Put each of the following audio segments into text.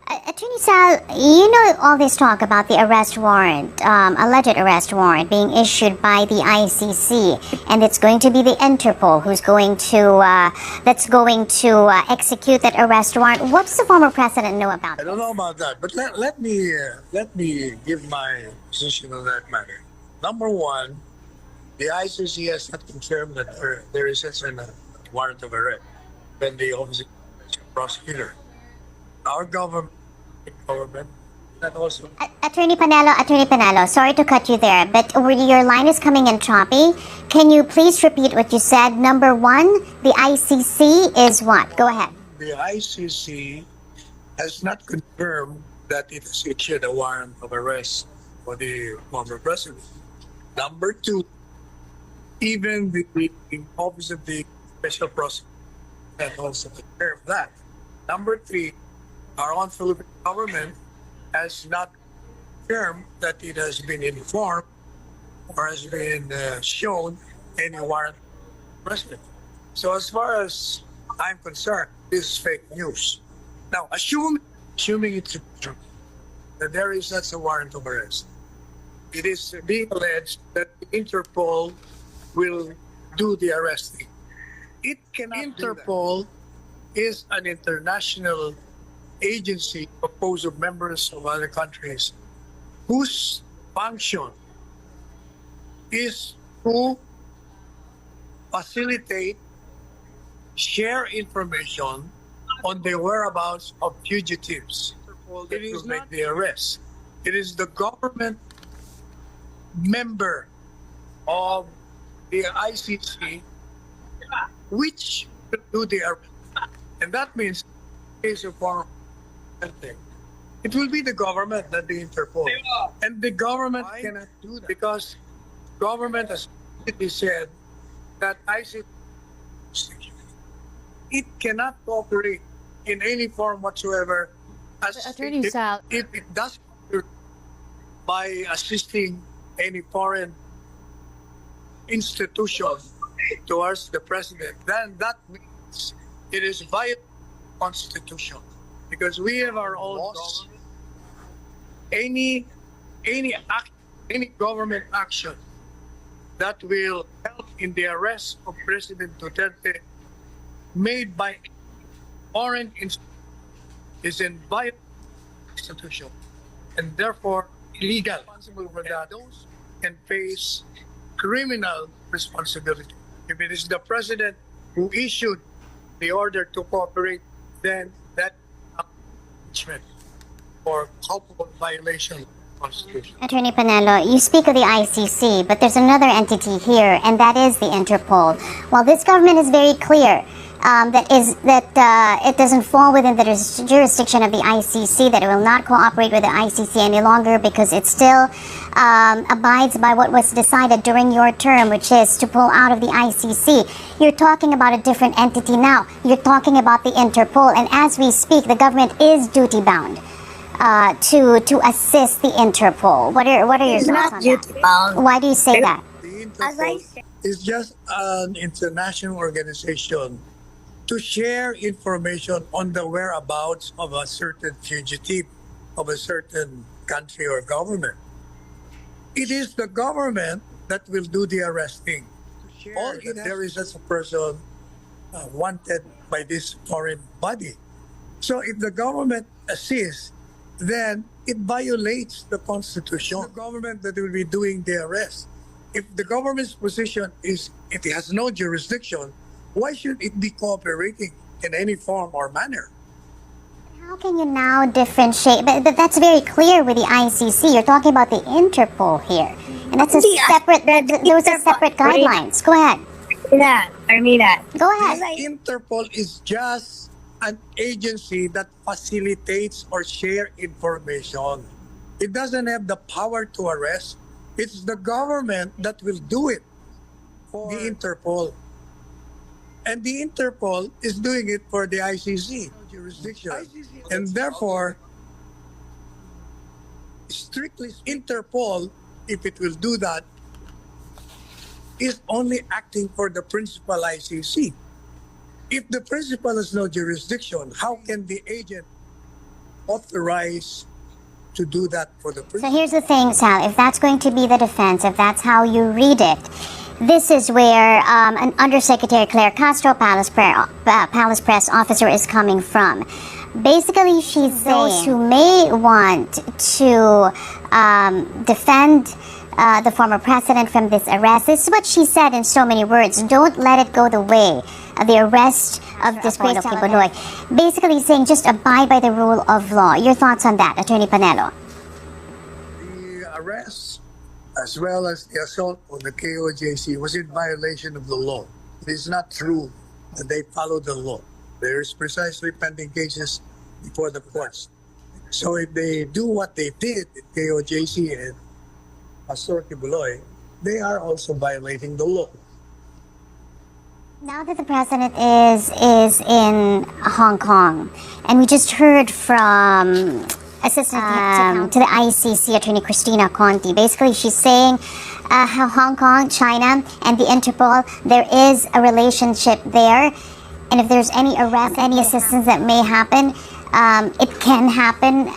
Attorney Sal, you know all this talk about the arrest warrant, alleged arrest warrant being issued by the ICC, and it's going to be the Interpol who's going to execute that arrest warrant. What does the former president know about I don't know about that, but let me give my position on that matter. Number one, the ICC has not confirmed that there is such a warrant of arrest when the office of prosecutor. Our government, that also. Attorney Panelo, sorry to cut you there, but your line is coming in choppy. Can you please repeat what you said? Number one, the ICC is what? Go ahead. The ICC has not confirmed that it has issued a warrant of arrest for the former president. Number two, even the office of the special prosecutor has also confirmed that. Number three, our own Philippine government has not confirmed that it has been informed or has been shown any warrant of president. So as far as I'm concerned, this is fake news. Now, assuming it's true that there is such a warrant of arrest, it is being alleged that the Interpol will do the arresting. It cannot. Interpol is an international agency composed of members of other countries whose function is to facilitate, share information on the whereabouts of fugitives. It is not the arrest. It is the government member of the ICC which will do the arrest. And that means in case of foreign it will be the government, not the Interpol. And the government cannot do that because government has said that ICC it cannot cooperate in any form whatsoever as Attorney Sal, if it does by assisting any foreign institution towards the president, then that means it is violating the Constitution. Because we have our own laws. Any government action that will help in the arrest of President Duterte made by foreign institution is in violation of the Constitution and therefore illegal. Responsible for that, those can face criminal responsibility. If it is the president who issued the order to cooperate, then that for culpable violation of the Constitution. Attorney Panelo, you speak of the ICC, but there's another entity here, and that is the Interpol. While this government is very clear that it doesn't fall within the jurisdiction of the ICC, that it will not cooperate with the ICC any longer because it still abides by what was decided during your term, which is to pull out of the ICC. You're talking about a different entity now. You're talking about the Interpol, and as we speak, the government is duty-bound to assist the Interpol. What are your thoughts on that? Why do you say that? The Interpol is just an international organization to share information on the whereabouts of a certain fugitive of a certain country or government. It is the government that will do the arresting. Or if there is such a person wanted by this foreign body. So if the government assists, then it violates the Constitution. It's the government that will be doing the arrest. If the government's position is it has no jurisdiction, why should it be cooperating in any form or manner? How can you now differentiate? But that's very clear with the ICC. You're talking about the Interpol here. And that's a separate, those are separate guidelines. Go ahead. Armina. Go ahead. Interpol is just an agency that facilitates or share information. It doesn't have the power to arrest. It's the government that will do it for the Interpol. And the Interpol is doing it for the ICC jurisdiction. And therefore, strictly Interpol, if it will do that, is only acting for the principal ICC. If the principal has no jurisdiction, how can the agent authorized to do that for the So person. here's the thing, Sal. If that's going to be the defense, if that's how you read it, this is where an Undersecretary Claire Castro, Palace Press officer, is coming from. Basically, she's saying those who may want to defend the former president from this arrest. This is what she said in so many words. Don't let it go the way of the arrest of disgraced Kibuloy. Basically saying just abide by the rule of law. Your thoughts on that, Attorney Panelo? The arrest, as well as the assault on the KOJC, was in violation of the law. It is not true that they followed the law. There is precisely pending cases before the courts. So if they do what they did in KOJC and Pastor Kibuloy, they are also violating the law. Now that the president is in Hong Kong, and we just heard from Assistant to the ICC Attorney Christina Conti. Basically, she's saying how Hong Kong, China, and the Interpol, there is a relationship there, and if there's any arrest, any assistance that may happen, it can happen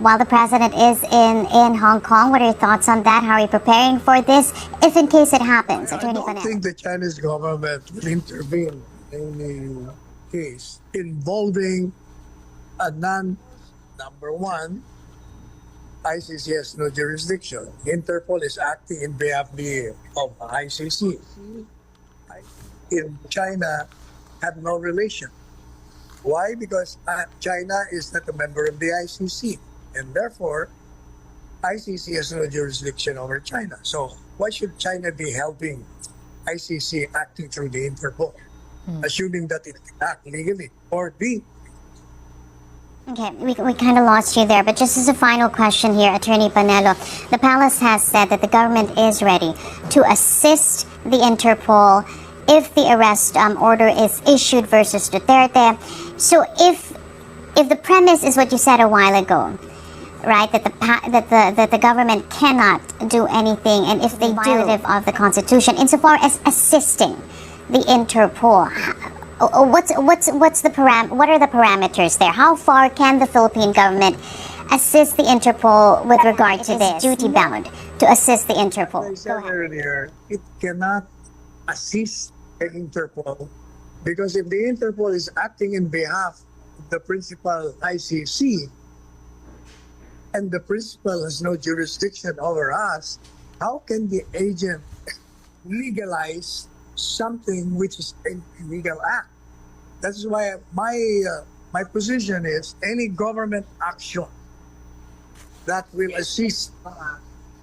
while the president is in Hong Kong. What are your thoughts on that? How are you preparing for this, if in case it happens? I Attorney don't Panelo. think the Chinese government will intervene in a case involving a number one, ICC has no jurisdiction. Interpol is acting in behalf of ICC. In China, have no relation. Why? Because China is not a member of the ICC, and therefore, ICC has no jurisdiction over China. So why should China be helping ICC acting through the Interpol, assuming that it can act legally or be? Okay, we kind of lost you there, but just as a final question here, Attorney Panelo, the palace has said that the government is ready to assist the Interpol if the arrest order is issued versus Duterte. So if the premise is what you said a while ago, right, that the government cannot do anything, and if they do, of the Constitution, insofar as assisting the Interpol, what are the parameters there? How far can the Philippine government assist the Interpol with regard to this? Duty bound to assist the Interpol. As I said earlier, it cannot assist the Interpol because if the Interpol is acting in behalf of the principal ICC and the principal has no jurisdiction over us, how can the agent legalize something which is an illegal act? That's why my position is any government action that will assist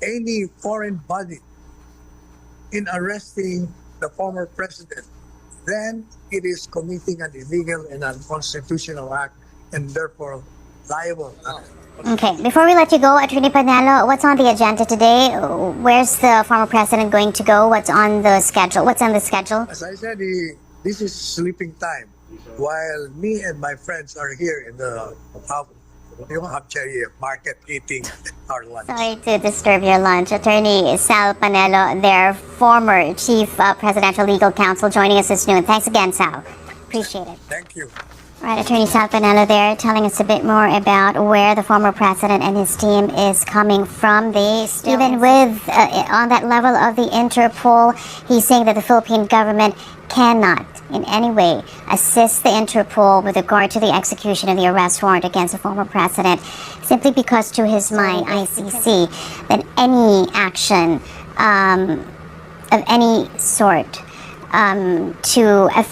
any foreign body in arresting the former president, then it is committing an illegal and unconstitutional act and therefore liable. Okay, before we let you go, Attorney Panelo, what's on the agenda today? Where's the former president going to go? What's on the schedule? What's on the schedule? As I said, this is sleeping time while me and my friends are here in the market eating our lunch. Sorry to disturb your lunch. Attorney Sal Panelo, their former Chief Presidential Legal Counsel, joining us this noon. Thanks again, Sal. Appreciate it. Thank you. All right, Attorney Sal Panelo there telling us a bit more about where the former president and his team is coming from. Even with, on that level of the Interpol, he's saying that the Philippine government cannot in any way assist the Interpol with regard to the execution of the arrest warrant against the former president, simply because to his mind, ICC, that any action of any sort to affect